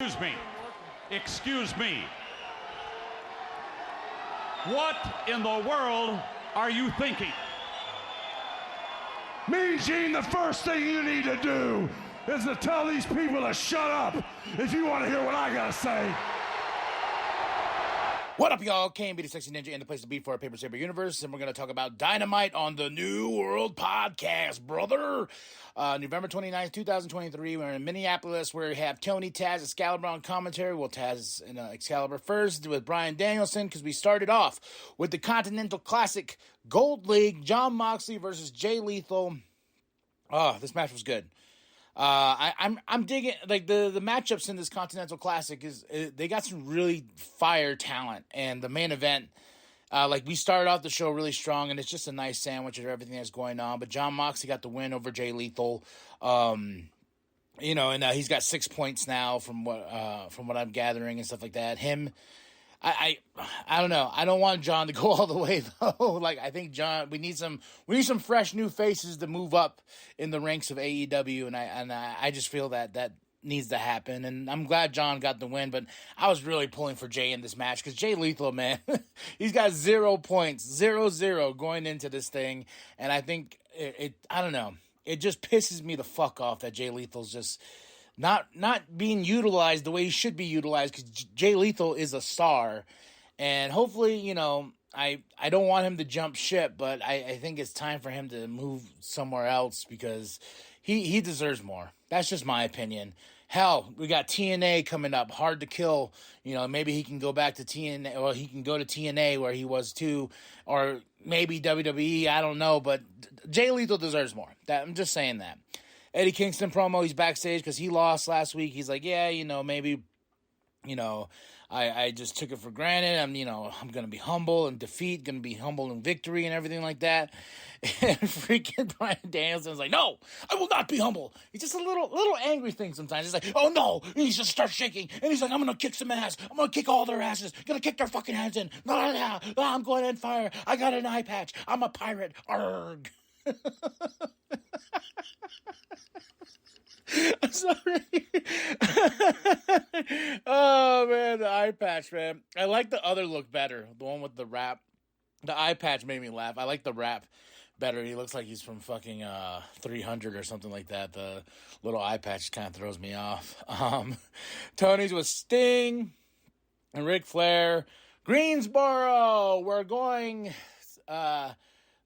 Excuse me. Excuse me. What in the world are you thinking? Mean Gene, the first thing you need to do is to tell these people to shut up if you want to hear what I gotta say. What up, y'all? KMB the Sexy Ninja, and the place to be for our Paper Saber universe, and we're going to talk about Dynamite on the New World Podcast, brother. November 29th, 2023, we're in Minneapolis, where we have Tony, Taz, Excalibur on commentary. Well, Taz and Excalibur first with Bryan Danielson, because we started off with the Continental Classic Gold League, Jon Moxley versus Jay Lethal. Oh, this match was good. I'm digging, like, the matchups in this Continental Classic they got some really fire talent, and the main event, we started off the show really strong, and it's just a nice sandwich of everything that's going on, but Jon Moxley got the win over Jay Lethal, and he's got 6 points now from what I'm gathering and stuff like that. I don't know. I don't want John to go all the way though. I think John, we need some fresh new faces to move up in the ranks of AEW, and I just feel that needs to happen. And I'm glad John got the win, but I was really pulling for Jay in this match because Jay Lethal, man, he's got 0 points, 0-0 going into this thing, and I think I don't know. It just pisses me the fuck off that Jay Lethal's just not being utilized the way he should be utilized, because Jay Lethal is a star, and hopefully, I don't want him to jump ship, but I think it's time for him to move somewhere else, because he deserves more. That's just my opinion. Hell, we got TNA coming up, Hard to Kill. Maybe he can go back to TNA, or he can go to TNA where he was too, or maybe WWE, I don't know, but Jay Lethal deserves more. I'm just saying that. Eddie Kingston promo, he's backstage because he lost last week. He's like, yeah, maybe, I just took it for granted. I'm going to be humble in defeat, going to be humble in victory and everything like that. And freaking Bryan Danielson's like, no, I will not be humble. He's just a little angry thing sometimes. He's like, oh no, and he just starts shaking. And he's like, I'm going to kick some ass. I'm going to kick all their asses. Going to kick their fucking heads in. I'm going in fire. I got an eye patch. I'm a pirate. Arrgh. I'm sorry. Oh man, the eye patch, man. I like the other look better. The one with the rap. The eye patch made me laugh. I like the rap better. He looks like he's from fucking 300 or something like that. The little eye patch kind of throws me off. Tony's with Sting and Ric Flair. Greensboro. We're going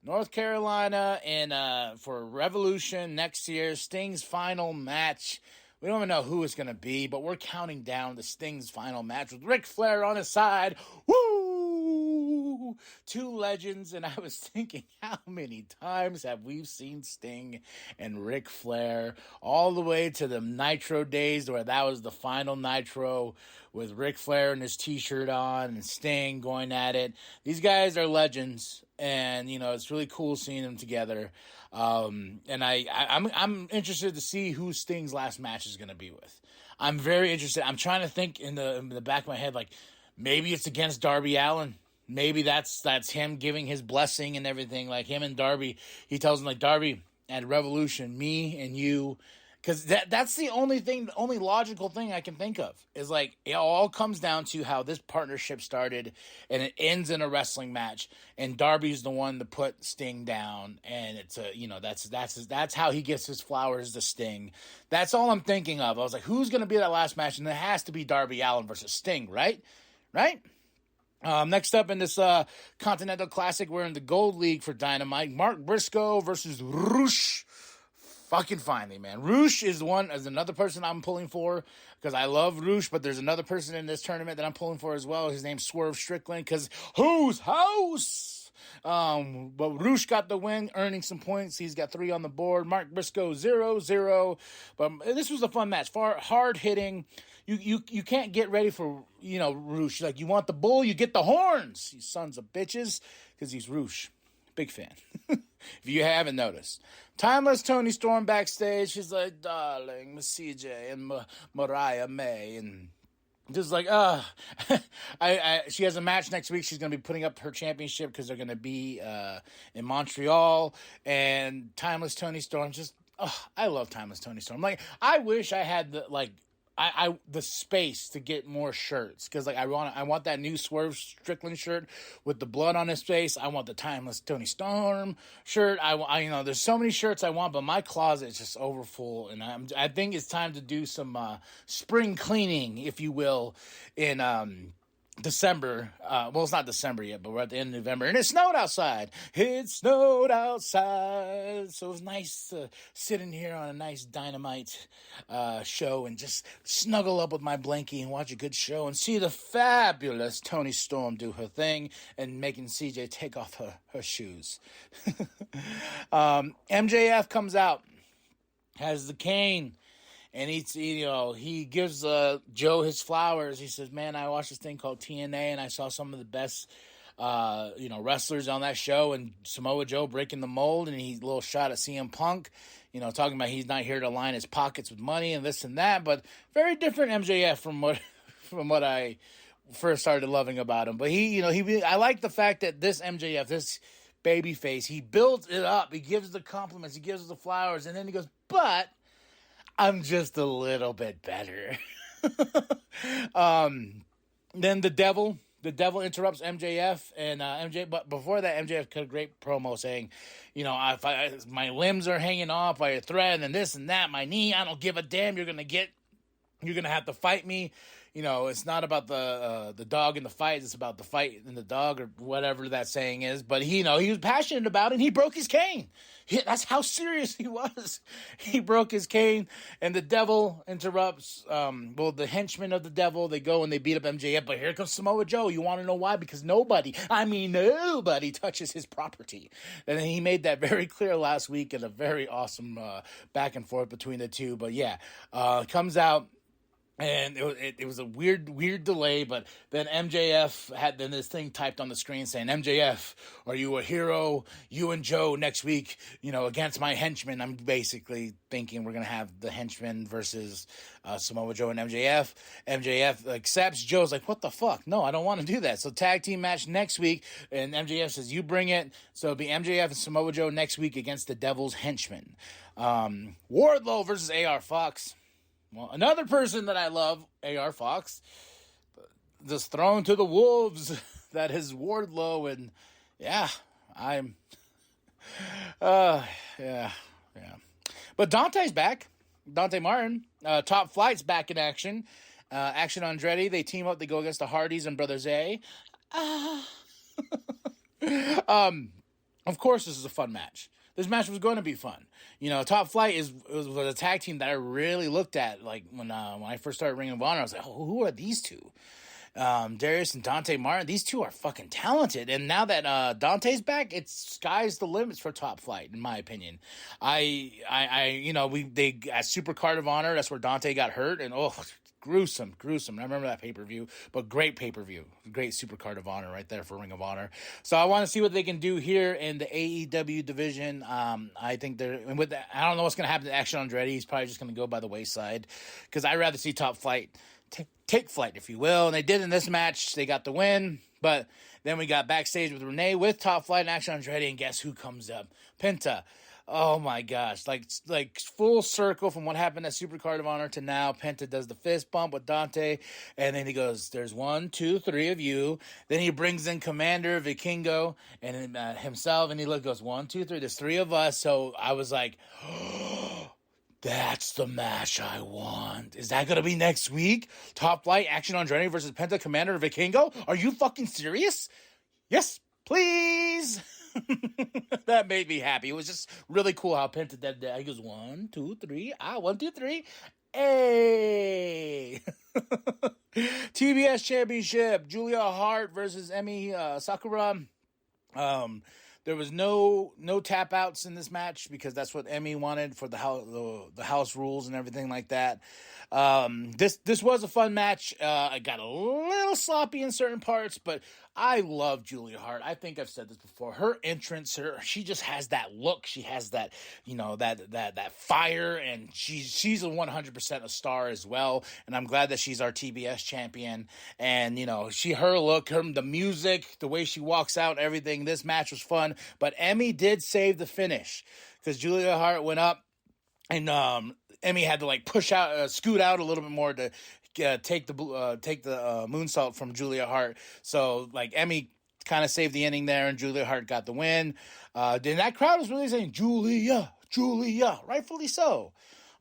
North Carolina and for Revolution next year. Sting's final match. We don't even know who it's going to be, but we're counting down to Sting's final match with Ric Flair on his side. Woo! Two legends, and I was thinking, how many times have we seen Sting and Ric Flair, all the way to the Nitro days where that was the final Nitro with Ric Flair and his t-shirt on and Sting going at it. These guys are legends. And, it's really cool seeing them together. And I'm interested to see who Sting's last match is going to be with. I'm very interested. I'm trying to think in the back of my head, maybe it's against Darby Allin. Maybe that's him giving his blessing and everything. Like him and Darby, he tells him, Darby, at Revolution, me and you. Because that's the only logical thing I can think of is it all comes down to how this partnership started, and it ends in a wrestling match, and Darby's the one to put Sting down, and it's that's how he gets his flowers to Sting. That's all I'm thinking of. I was like, who's going to be that last match? And it has to be Darby Allin versus Sting, right? Next up in this Continental Classic, we're in the Gold League for Dynamite. Mark Briscoe versus Roosh. Fucking finally, man. Roosh is another person I'm pulling for because I love Roosh, but there's another person in this tournament that I'm pulling for as well. His name's Swerve Strickland, because whose house? But Roosh got the win, earning some points. He's got 3 on the board. Mark Briscoe 0-0. But this was a fun match. Hard hitting. You can't get ready for Roosh. You want the bull, you get the horns. You sons of bitches, because he's Roosh. Big fan. If you haven't noticed. Timeless Tony Storm backstage. She's like, darling, Miss CJ and Mariah May. And just she has a match next week. She's going to be putting up her championship because they're going to be in Montreal. And Timeless Tony Storm I love Timeless Tony Storm. I wish I had the space to get more shirts, because like I want that new Swerve Strickland shirt with the blood on his face. I want the timeless Tony Storm shirt. I you know, there's so many shirts I want, but my closet is just overfull, and I think it's time to do some spring cleaning, if you will, in December. Well, it's not December yet, but we're at the end of November, and it snowed outside. It snowed outside, so it was nice to sit in here on a nice Dynamite show and just snuggle up with my blankie and watch a good show and see the fabulous Tony Storm do her thing and making CJ take off her shoes. MJF comes out, has the cane. And he gives Joe his flowers. He says, man, I watched this thing called TNA, and I saw some of the best, wrestlers on that show, and Samoa Joe breaking the mold, and he's a little shot at CM Punk, talking about he's not here to line his pockets with money and this and that, but very different MJF from what I first started loving about him. But I like the fact that this MJF, this babyface, he builds it up. He gives the compliments. He gives the flowers, and then he goes, but I'm just a little bit better. Then the devil interrupts MJF, and but before that, MJF cut a great promo saying, if my limbs are hanging off by a thread and this and that, my knee, I don't give a damn. You're gonna have to fight me. It's not about the dog in the fight. It's about the fight in the dog, or whatever that saying is. But he was passionate about it, and he broke his cane. That's how serious he was. He broke his cane, and the devil interrupts. The henchmen of the devil, they go and they beat up MJF. But here comes Samoa Joe. You want to know why? Because nobody touches his property. And he made that very clear last week in a very awesome back and forth between the two. But yeah, comes out. And it was a weird delay, but then MJF had this thing typed on the screen saying, MJF, are you a hero? You and Joe next week, against my henchmen. I'm basically thinking we're going to have the henchmen versus Samoa Joe and MJF. MJF accepts. Joe's like, what the fuck? No, I don't want to do that. So tag team match next week, and MJF says, you bring it. So it'll be MJF and Samoa Joe next week against the Devil's henchmen. Wardlow versus AR Fox. Well, another person that I love, AR Fox, just thrown to the wolves. That is Wardlow, and yeah. But Dante's back. Dante Martin, Top Flight's back in action. Action Andretti, they team up. They go against the Hardys and Brother Zay. Of course, this is a fun match. This match was going to be fun. Top Flight was a tag team that I really looked at. Like when I first started Ring of Honor, I was like, oh, who are these two? Darius and Dante Martin. These two are fucking talented. And now that Dante's back, it's sky's the limits for Top Flight, in my opinion. They at Super Card of Honor, that's where Dante got hurt, and gruesome. I remember that pay-per-view, but great pay-per-view. Great Super Card of Honor right there for Ring of Honor. So I want to see what they can do here in the AEW division. I think I don't know what's going to happen to Action Andretti. He's probably just going to go by the wayside, because I'd rather see Top Flight take flight, if you will. And they did in this match. They got the win, but then we got backstage with Renee with Top Flight and Action Andretti, and guess who comes up? Penta. Oh my gosh, like full circle from what happened at Super Card of Honor to now. Penta does the fist bump with Dante, and then he goes, there's 1, 2, 3 of you. Then he brings in Commander Vikingo and himself, and he goes, 1, 2, 3, there's 3 of us. So I was like, oh, that's the match I want. Is that going to be next week? Top Flight, Action Andretti versus Penta, Commander Vikingo? Are you fucking serious? Yes, please. That made me happy. It was just really cool how Penta did that. He goes, 1, 2, 3. 1, 2, 3. Hey. TBS Championship. Julia Hart versus Emi Sakura. There was no tap outs in this match because that's what Emi wanted for the house rules and everything like that. This was a fun match. I got a little sloppy in certain parts, but I love Julia Hart. I think I've said this before. Her entrance, she just has that look. She has that, that fire, and she's a 100% a star as well. And I'm glad that she's our TBS champion. And her look, the music, the way she walks out, everything. This match was fun, but Emmy did save the finish because Julia Hart went up. And Emmy had to like push out, scoot out a little bit more to take the moonsault from Julia Hart. So like Emmy kind of saved the inning there, and Julia Hart got the win. Then that crowd was really saying Julia, Julia, rightfully so.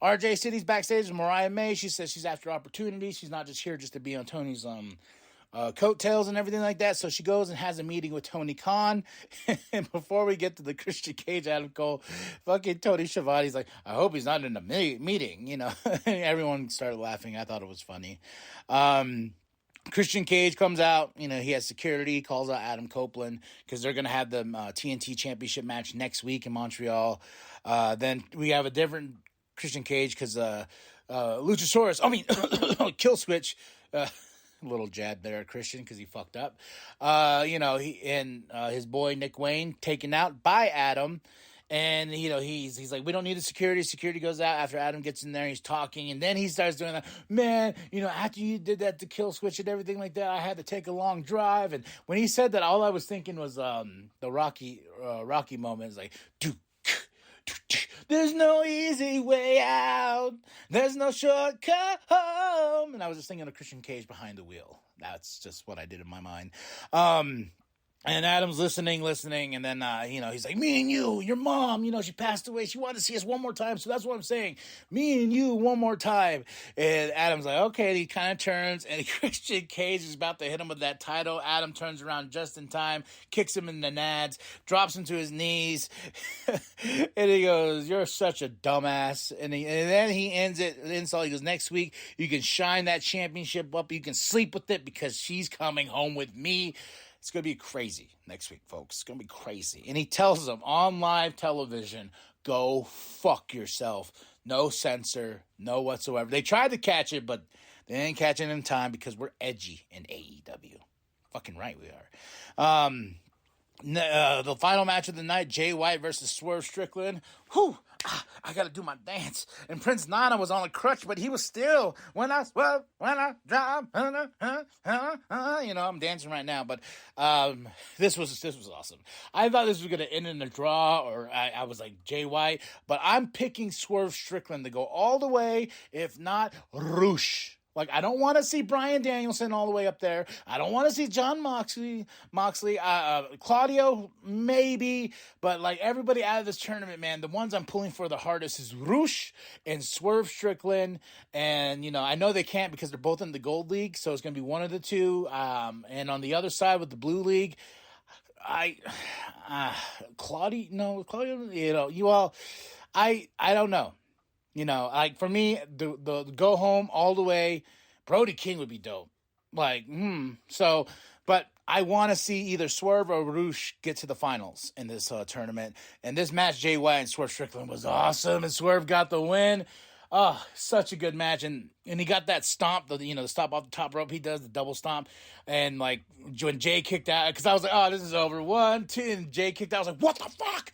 RJ City's backstage with Mariah May. She says she's after opportunity. She's not just here just to be on Tony's coattails and everything like that. So she goes and has a meeting with Tony Khan. And before we get to the Christian Cage, Adam Cole, fucking Tony Schiavone's like, I hope he's not in a meeting, you know. Everyone started laughing. I thought it was funny. Christian Cage comes out, you know, he has security, calls out Adam Copeland because they're going to have the TNT Championship match next week in Montreal. Then we have a different Christian Cage because Luchasaurus, Kill Switch, little jab there at Christian because he fucked up. You know, he and his boy Nick Wayne taken out by Adam. And, you know, he's like, we don't need the security. Security goes out after Adam gets in there. He's talking. And then he starts doing that. Man, you know, after you did that to Kill Switch and everything like that, I had to take a long drive. And when he said that, all I was thinking was the Rocky moment. It's like, there's no easy way out. There's no shortcut home. And I was just thinking of Christian Cage behind the wheel. That's just what I did in my mind. And Adam's listening, and then, you know, he's like, me and you, your mom, you know, she passed away. She wanted to see us one more time, so that's what I'm saying. Me and you, one more time. And Adam's like, okay, and he kind of turns, and Christian Cage is about to hit him with that title. Adam turns around just in time, kicks him in the nads, drops him to his knees, and he goes, you're such a dumbass. And then he ends it, insult. He goes, next week, you can shine that championship up, you can sleep with it, because she's coming home with me. It's going to be crazy next week, folks. It's going to be crazy. And he tells them on live television, go fuck yourself. No censor, no whatsoever. They tried to catch it, but they didn't catch it in time because we're edgy in AEW. Fucking right we are. The final match of the night, Jay White versus Swerve Strickland. Whew, I gotta do my dance. And Prince Nana was on a crutch, but he was still, when I swerve, when I drive, you know, I'm dancing right now, but this was awesome. I thought this was gonna end in a draw, or I was like Jay White, but I'm picking Swerve Strickland to go all the way, if not Roosh. Like, I don't want to see Bryan Danielson all the way up there. I don't want to see John Moxley, Claudio, maybe. But, like, everybody out of this tournament, man, the ones I'm pulling for the hardest is Roosh and Swerve Strickland. And, you know, I know they can't because they're both in the Gold League, so it's going to be one of the two. And on the other side with the Blue League, Claudio, you know, I don't know. You know, like, for me, the go home all the way, Brody King would be dope. Like, So, but I want to see either Swerve or Roosh get to the finals in this tournament. And this match, Jay White and Swerve Strickland, was awesome. And Swerve got the win. Oh, such a good match. And he got that stomp, the stomp off the top rope. He does the double stomp. And, like, when Jay kicked out, because I was like, oh, this is over. 1, 2, and Jay kicked out. I was like, what the fuck?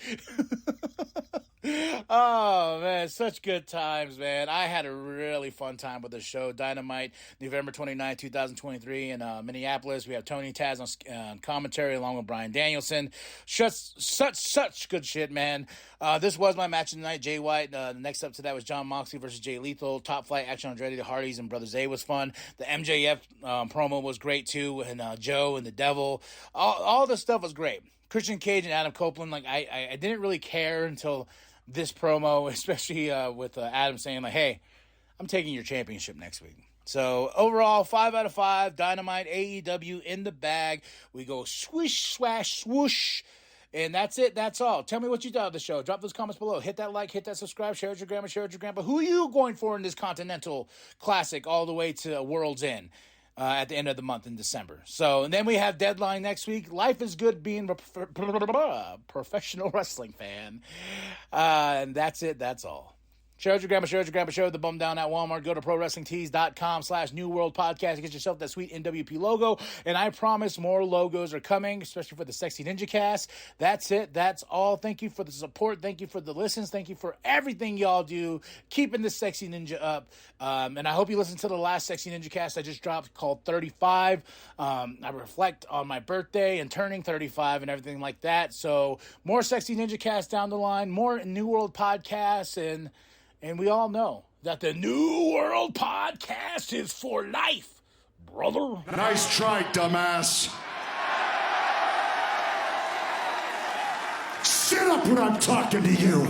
Oh, man, such good times, man. I had a really fun time with the show. Dynamite, November 29, 2023 in Minneapolis. We have Tony Taz on commentary along with Bryan Danielson. Such good shit, man. This was my match of the night, Jay White. Next up to that was John Moxley versus Jay Lethal. Top Flight, Action Andretti, the Hardys, and Brother Zay was fun. The MJF promo was great, too, and Joe and the Devil. All this stuff was great. Christian Cage and Adam Copeland, like, I didn't really care until this promo, especially with Adam saying, like, hey, I'm taking your championship next week. So, overall, 5 out of 5, Dynamite, AEW in the bag. We go swish, swash, swoosh. And that's it. That's all. Tell me what you thought of the show. Drop those comments below. Hit that like, hit that subscribe, share it with your grandma, Who are you going for in this Continental Classic all the way to World's End? At the end of the month in December. So, and then we have Deadline next week. Life is good being a professional wrestling fan. And that's it. That's all. Share with your grandma, show the bum down at Walmart. Go to ProWrestlingTees.com/New World Podcast. Get yourself that sweet nWp logo. And I promise more logos are coming, especially for the Sexy Ninja Cast. That's it. That's all. Thank you for the support. Thank you for the listens. Thank you for everything y'all do. Keeping the Sexy Ninja up. And I hope you listened to the last Sexy Ninja Cast I just dropped called 35. I reflect on my birthday and turning 35 and everything like that. So more Sexy Ninja Cast down the line. More New World Podcasts. And we all know that the New World Podcast is for life, brother. Nice try, dumbass. Shut up when I'm talking to you.